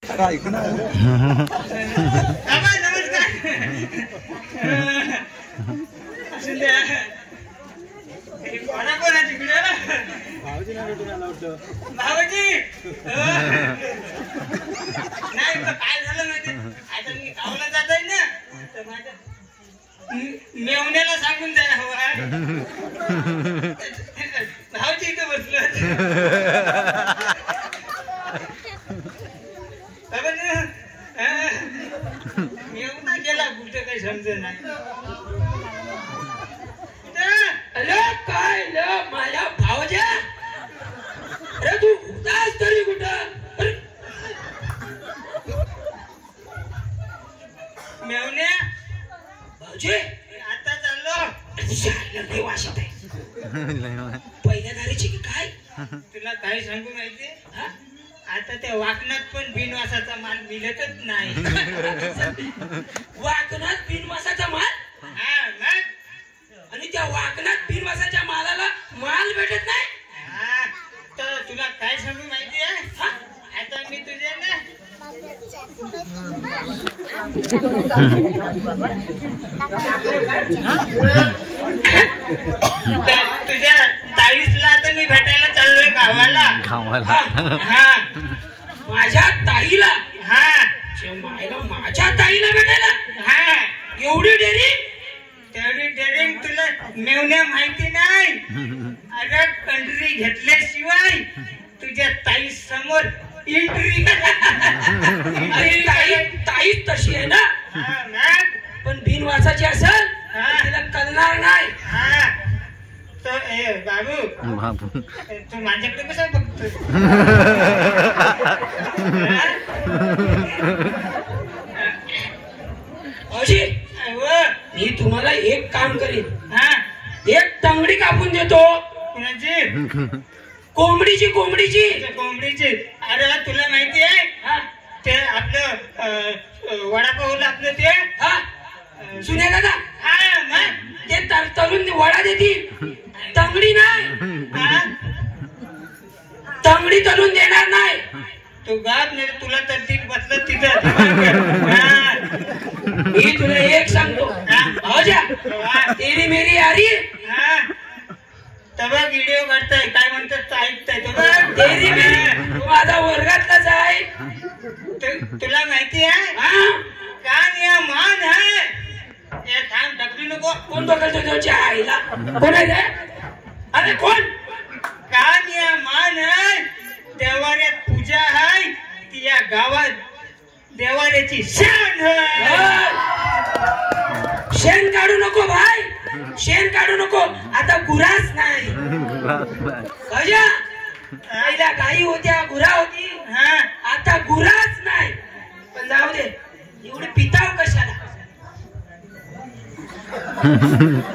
ऐक ना नमस्कार कोणा तिकडे भाऊजी नाही काय झालं माहिती आता मी गावाला जात आहे ना तर माझ्या मेवण्याला सांगून द्या भाऊजी इथं बसलो मेवना गेला कुठं काही समज नाही काय माझ्या भावजा अरे तू उदास तरी कुठं मेवण्या भाऊजी आता चाललो वाशत आहे पहिल्या दारीची की काय तुला काय सांगू माहिती आता त्या वाकणात पण बिनवासाचा माल मिळतच नाही वाकणात बिनवासाचा माल हा मग आणि त्या वाकणात बिनवासाच्या मालाला माल भेटत नाही तर तुला काय सांगू माहिती आहे आता मी तुझ्या ना तुझ्या ताईसला आता मी भेटायला चाललोय गावाला हा माझ्या ताईला हा माझ्या ताईला भेटायला हा एवढी डेरी तेवढी डेरिंग तुला मेवण्या माहिती नाही अरे कंट्री घेतल्याशिवाय तुझ्या ताई समोर एंट्री ताई तशी आहे ना पण बिनवासाची असेल तिला कळणार नाही बाबू तू माझ्याकडे कसं बघतोय मी तुम्हाला एक काम करीन एक टंगडी कापून देतो कुणाची कोंबडीची कोंबडीची कोंबडीची अरे तुला माहिती आहे ते आपलं वडापावलं आपलं ते सुने दादा ते तरुण वडा देतील तंगडी नाही तंगडी तरुण देणार नाही तू गात नाही तुला तर ती बसलं तिथं मी तुला एक सांगतो तेरी मेरी यारी तबा व्हिडिओ काढताय काय म्हणतात ऐकताय तेरी मेरी माझा वर्गातलाच आहे तुला माहिती आहे कान या मान आहे थांब ढकलू नको कोण बघतो तुझ्या आईला कोण आहे अरे कोण कान या मान आहे देवाऱ्यात पूजा आहे ती या गावात देवाऱ्याची शान आहे शेण काढू नको भाई शेण काढू नको आता गुराच नाही पहिल्या गाई होत्या गुरा होती आता गुराच नाही पण जाऊ दे एवढी पिताव कशाला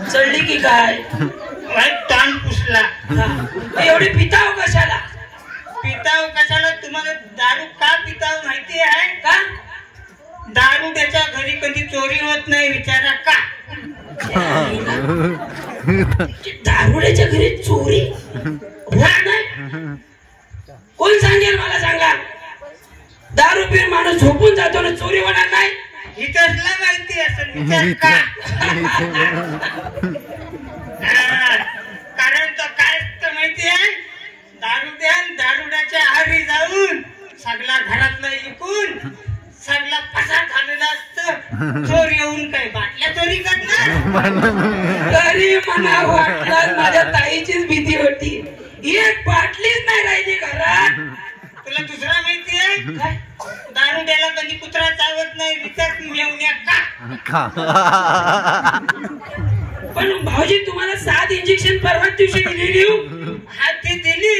चढली की काय ताण पुसला एवढी पिताव कशाला तुम्हाला दारू का पिताव माहिती आहे का दारू त्याच्या घरी कधी चोरी होत नाही विचारा का दारुड्याच्या घरी चोरी होत नाही कोण सांगेल मला सांगा दारू पिऊन माणूस झोपून जातो ना चोरी होणार नाही इथला माहिती असेल विचार का कारण तो काय माहिती आहे दारू द्या दारुड्याच्या आधी जाऊन सगळा घरातला इकून सगळा पसार झालेला असतं चोर येऊन काय बाटल्या चोरी करणार तरी मला वाटलं माझ्या ताईचीच भीती होती एक बाटलीच नाही राहिली घरात तुला दुसरा माहिती आहे दारू द्यायला कधी कुत्रा चावत नाही विचार मेवण्या का पण भाऊजी तुम्हाला 7 इंजेक्शन परवा दिवशी दिलेली ती दिली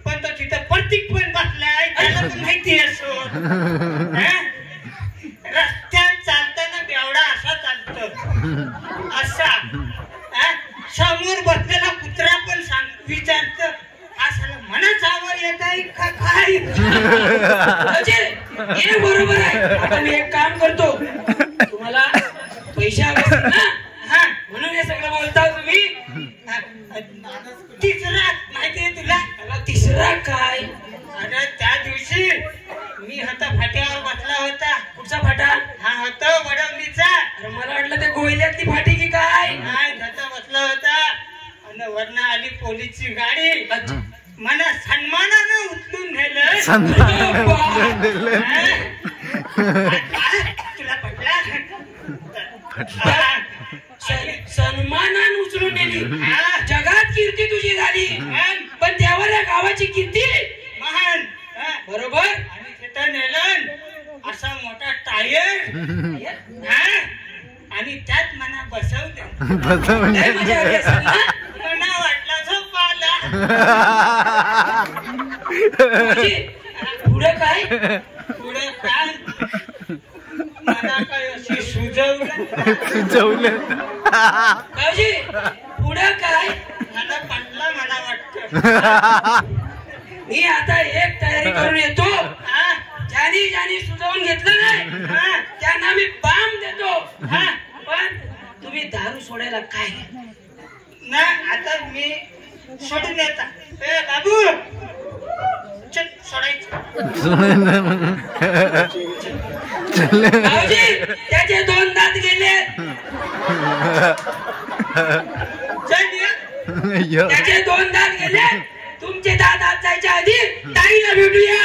पण तो तिथं प्रत्येक पण बसलाय त्याला पण माहिती असो रस्त्यात चालताना बेवडा असा चालतो असा समोर बसलेला कुत्रा पण विचारत असाला मनाच आवर येत आहे का काय बरोबर आहे आता मी एक काम करतो तुम्हाला पैसे हवे ना म्हणून हे सगळं बोलता तुम्ही तिसरा माहितीये तुला तिसरा काय अरे त्या दिवशी मी आता फाट्यावर बसला होता. कुठचा फाटा? हा होता वडवलीचा. अरे मला वाटलं ते गोयल्यातली फाटी की काय? नाही धता बसला होता आणि वरनं आली पोलीसची गाडी. मला सन्मानानं उचलून नेलं. तुला पटला? सन्मानान उचलून नेली. जगात कीर्ती तुझी झाली, पण त्यावर या गावाची कीर्ती महान. बरोबर. आणि तिथं नेलं असा मोठा टायर. आणि त्यात मला बसवलं. लय मजा आली असेल ना? मला वाटला झोप आला. पुढे काय? पुढे काय मला काय अशी सुजवलं. भाऊजी पुढे काय? मला पटलं मला वाटतं. मी आता एक तयारी करून येतो. ज्यानी ज्यानी सुचवून घेतलं नाही त्यांना मी बाम देतो. पण तुम्ही दारू सोडायला काय? ना आता मी सोडून येता. ए बाबू चल सोडायचं. भाऊजी त्याचे 2 दात गेले. चल ये. त्याचे 2 दात गेले. तुमचे दात जायच्या आधी ताईला भेटूया.